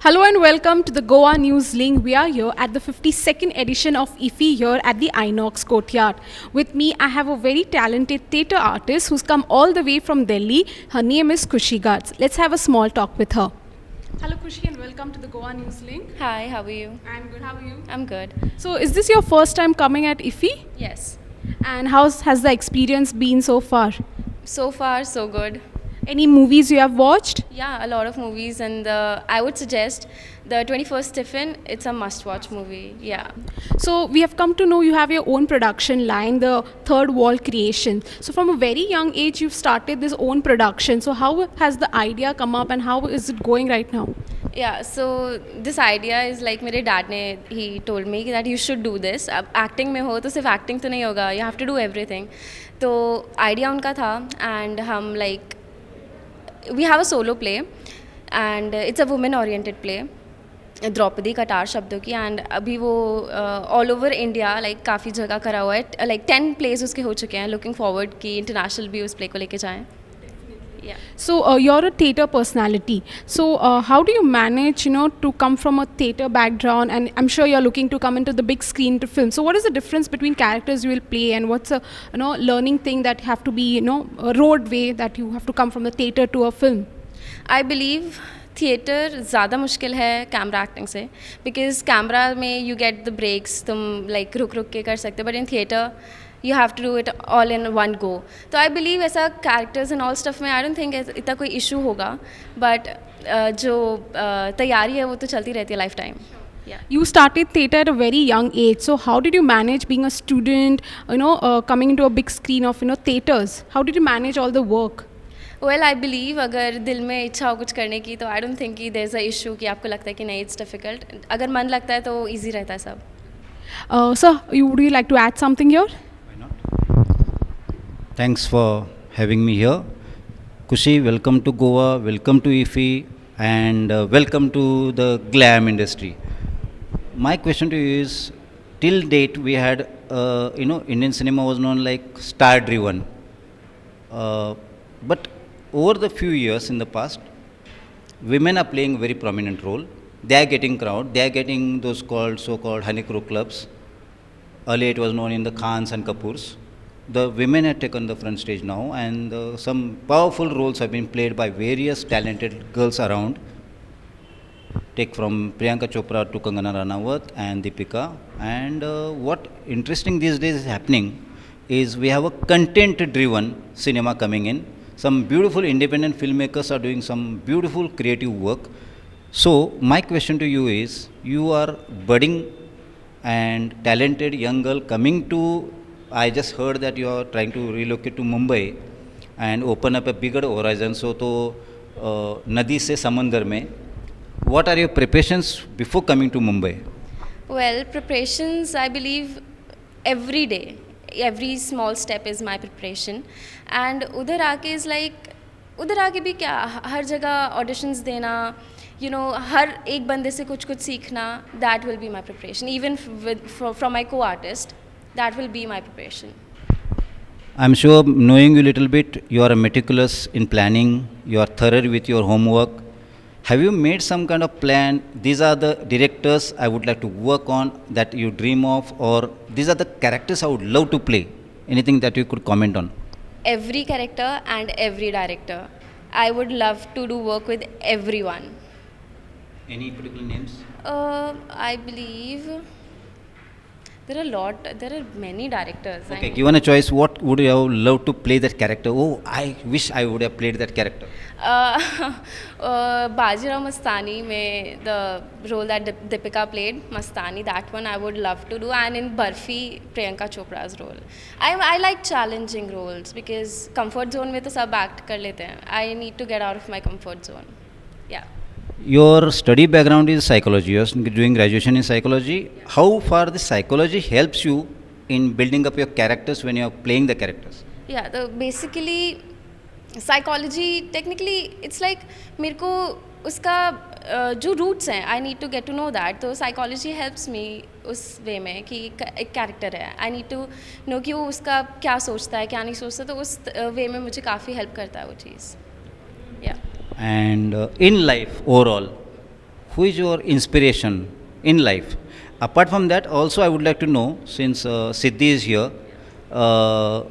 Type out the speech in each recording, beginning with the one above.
Hello and welcome to the Goa News Link. We are here at the 52nd edition of IFI here at the Inox Courtyard. With me, I have a very talented theatre artist who's come all the way from Delhi. Her name is Khushi Garg. Let's have a small talk with her. Hello Khushi and welcome to the Goa News Link. Hi, how are you? I'm good. How are you? I'm good. So, is this your first time coming at IFI? Yes. And how has the experience been so far? So far, so good. Any movies you have watched? Yeah, a lot of movies, and I would suggest the 21st Tiffin. It's a must-watch movie. Yeah. So we have come to know you have your own production line, the Third Wall Creation. So from a very young age, you've started this own production. So how has the idea come up and how is it going right now? Yeah, so this idea is like मेरे dad ने he told me that you should do this. अब acting में हो तो सिर्फ acting तो नहीं होगा. You have to do everything. तो idea उनका था and हम like we have a solo play and it's a women oriented play. Draupadi कटार शब्दों की एंड अभी वो ऑल ओवर इंडिया लाइक काफ़ी जगह करा हुआ है लाइक 10 प्लेस उसके हो चुके हैं लुकिंग फॉरवर्ड कि इंटरनेशनल भी उस प्ले को लेके जाएं. So you're a theatre personality. So how do you manage, to come from a theatre background, and I'm sure you're looking to come into the big screen to film. So what is the difference between characters you will play, and what's a learning thing that have to be a roadway that you have to come from the theatre to a film? I believe theatre ज़्यादा मुश्किल है camera acting से because camera में you get the breaks तुम like रुक रुक के कर सकते but in theatre you have to do it all in one go. तो आई बिलीव ऐसा कैरेक्टर्स एंड ऑल स्टफ में आई डोंट थिंक इतना कोई इशू होगा बट जो तैयारी है वो तो चलती रहती है life time. You started theatre at a very young age. So how did you manage being a student, coming into a big screen of theatres? How did you manage all the work? Well I believe अगर दिल में इच्छा हो कुछ करने की तो I don't think कि देयर इज़ अ इशू कि आपको लगता है कि नहीं इट्स डिफ़िकल्ट. अगर मन लगता है तो ईजी रहता है सब. Sir, would you like to add something here? Why not? Thanks for having me here. Khushi, welcome to Goa, welcome to IFI, and welcome to the glam industry. My question to you is, till date we had, Indian cinema was known like star-driven. But over the few years in the past, women are playing a very prominent role. They are getting crowd. They are getting those so-called honey crow clubs. Earlier it was known in the Khans and Kapoors. The women have taken the front stage now, and some powerful roles have been played by various talented girls around. Take from Priyanka Chopra to Kangana Ranaut and Deepika. And what interesting these days is happening is we have a content-driven cinema coming in. Some beautiful independent filmmakers are doing some beautiful creative work. So my question to you is, you are budding and talented young girl coming to, I just heard that you are trying to relocate to Mumbai and open up a bigger horizon. So to Nadi se Samandar mein, what are your preparations before coming to Mumbai? Well, preparations I believe every day. Every small step is my preparation and उधर आके is like उधर आके भी क्या हर जगह auditions देना हर एक बंदे से कुछ कुछ सीखना that will be my preparation even from my co-artist that will be my preparation. I'm sure knowing you a little bit, you are meticulous in planning, you are thorough with your homework. Have you made some kind of plan? These are the directors I would like to work on that you dream of, or these are the characters I would love to play. Anything that you could comment on? Every character and every director. I would love to do work with everyone. Any particular names? I believe there are many directors. Okay, given a choice, what would you have loved to play that character? Oh, I wish I would have played that character. Bajirao Mastani में the role that Deepika played, Mastani, that one I would love to do, and in Barfi, Priyanka Chopra's role. I like challenging roles because comfort zone में तो सब act कर लेते हैं. I need to get out of my comfort zone. Yeah. Your study background is psychology. You are doing graduation in psychology. How far the psychology helps you in building up your characters when you are playing the characters? Yeah, so basically psychology technically it's like मेरे को उसका जो roots हैं I need to get to know that. तो psychology helps me उस way में कि एक character है I need to know कि वो उसका क्या सोचता है क्या नहीं सोचता तो उस way में मुझे काफ़ी help करता है वो चीज़. Yeah. And in life overall, who is your inspiration in life? Apart from that, also I would like to know, since Siddhi is here,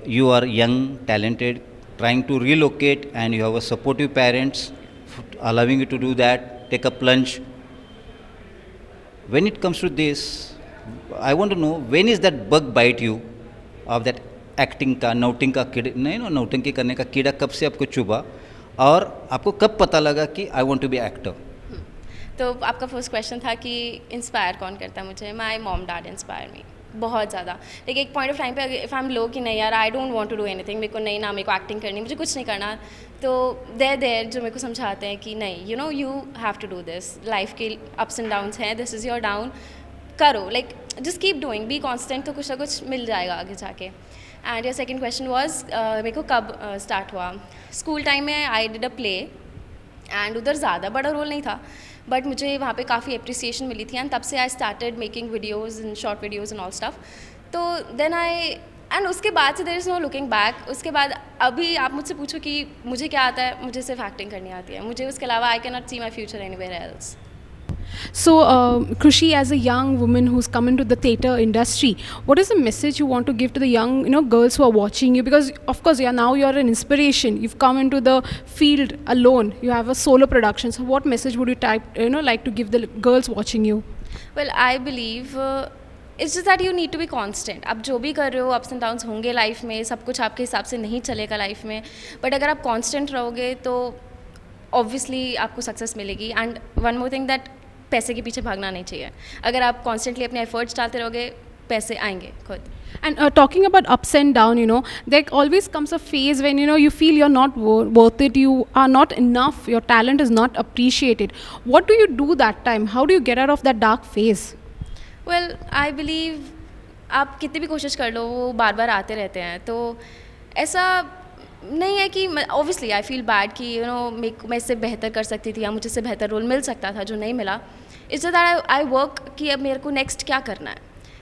you are young, talented, trying to relocate, and you have a supportive parents allowing you to do that, take a plunge. When it comes to this, I want to know, when is that bug bite you of that acting का नौटिंग का कीड़ा नहीं ना नौटंकी करने का कीड़ा कब से आपको चुभा और आपको कब पता लगा कि I want to be actor? तो आपका फर्स्ट क्वेश्चन था कि इंस्पायर कौन करता है मुझे. My mom dad inspire me बहुत ज़्यादा. लेकिन एक पॉइंट ऑफ टाइम पे इफ़ आई एम लो कि नहीं यार I don't want to do anything, मेरे को नहीं ना मेरे को एक्टिंग करनी, मुझे कुछ नहीं करना, तो देर जो मेरे को समझाते हैं कि नहीं you know you have to do this, life के अप्स एंड डाउन्स हैं, दिस इज़ योर डाउन, करो, like just keep doing, be constant, तो कुछ ना कुछ मिल जाएगा आगे जाके. And your second question was मेरे को कब स्टार्ट हुआ. स्कूल टाइम में I did a play and उधर ज़्यादा बड़ा रोल नहीं था, बट मुझे वहाँ पे काफ़ी अप्रिसिएशन मिली थी एंड तब से I started making videos and short videos and all stuff. तो देन आई एंड उसके बाद से there is no looking back. उसके बाद अभी आप मुझसे पूछो कि मुझे क्या आता है, मुझे सिर्फ एक्टिंग करनी आती है, मुझे उसके अलावा I can not see my future anywhere else. So, Krushi, as a young woman who's come into the theatre industry, what is the message you want to give to the young, girls who are watching you? Because of course, you're an inspiration. You've come into the field alone. You have a solo production. So, what message would you like to give the girls watching you? Well, I believe it's just that you need to be constant. आप जो भी कर रहे हो, ups and downs होंगे life में, सब कुछ आपके हिसाब से नहीं चलेगा लाइफ में, बट अगर आप constant रहोगे तो obviously आपको सक्सेस मिलेगी. And one more thing that पैसे के पीछे भागना नहीं चाहिए. अगर आप कॉन्स्टेंटली अपने एफर्ट्स डालते रहोगे, पैसे आएंगे खुद. And talking about ups and down, there always comes a phase when, you feel you're not worth it, you are not enough, your talent is not appreciated. What do you do that time? How do you get out of that dark phase? Well I believe आप कितनी भी कोशिश कर लो वो बार बार आते रहते हैं. तो ऐसा नहीं है कि ऑब्वियसली आई फील बैड कि मैं इससे बेहतर कर सकती थी या मुझे इससे बेहतर रोल मिल सकता था जो नहीं मिला. इट्स दैट आई वर्क कि अब मेरे को नेक्स्ट क्या करना है.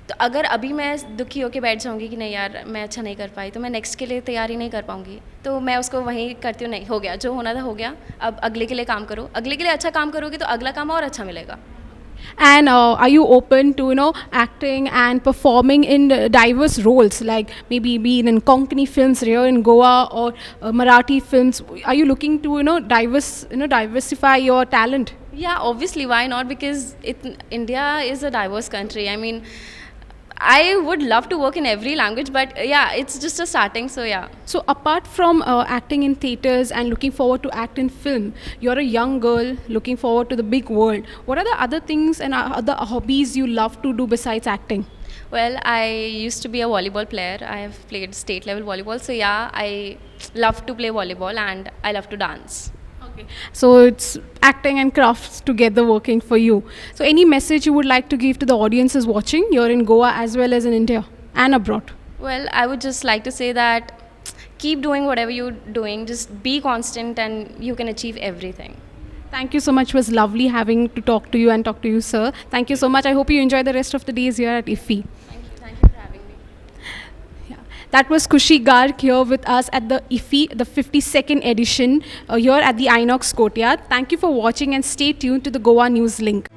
तो अगर अभी मैं दुखी होकर बैठ जाऊंगी कि नहीं यार मैं अच्छा नहीं कर पाई, तो मैं नेक्स्ट के लिए तैयारी नहीं कर पाऊंगी. तो मैं उसको वहीं करती हूँ, नहीं हो गया जो होना था हो गया, अब अगले के लिए काम करो. अगले के लिए अच्छा काम करोगे तो अगला काम और अच्छा मिलेगा. And are you open to acting and performing in diverse roles, like maybe being in Konkani films here in Goa or Marathi films? Are you looking to diversify your talent? Yeah, obviously, why not? Because India is a diverse country. I mean, I would love to work in every language, but yeah, it's just a starting, so yeah. So apart from acting in theatres and looking forward to act in film, you're a young girl looking forward to the big world. What are the other things and other hobbies you love to do besides acting? Well, I used to be a volleyball player. I have played state level volleyball, so yeah, I love to play volleyball and I love to dance. Okay. So it's acting and crafts together working for you. So any message you would like to give to the audiences watching here in Goa as well as in India and abroad? Well, I would just like to say that keep doing whatever you're doing. Just be constant and you can achieve everything. Thank you so much. It was lovely having to talk to you and talk to you, sir. Thank you so much. I hope you enjoy the rest of the days here at IFFI. Thank you for having me. That was Krushi Garg here with us at the IFFI, the 52nd edition, here at the Inox Courtyard. Thank you for watching and stay tuned to the Goa News Link.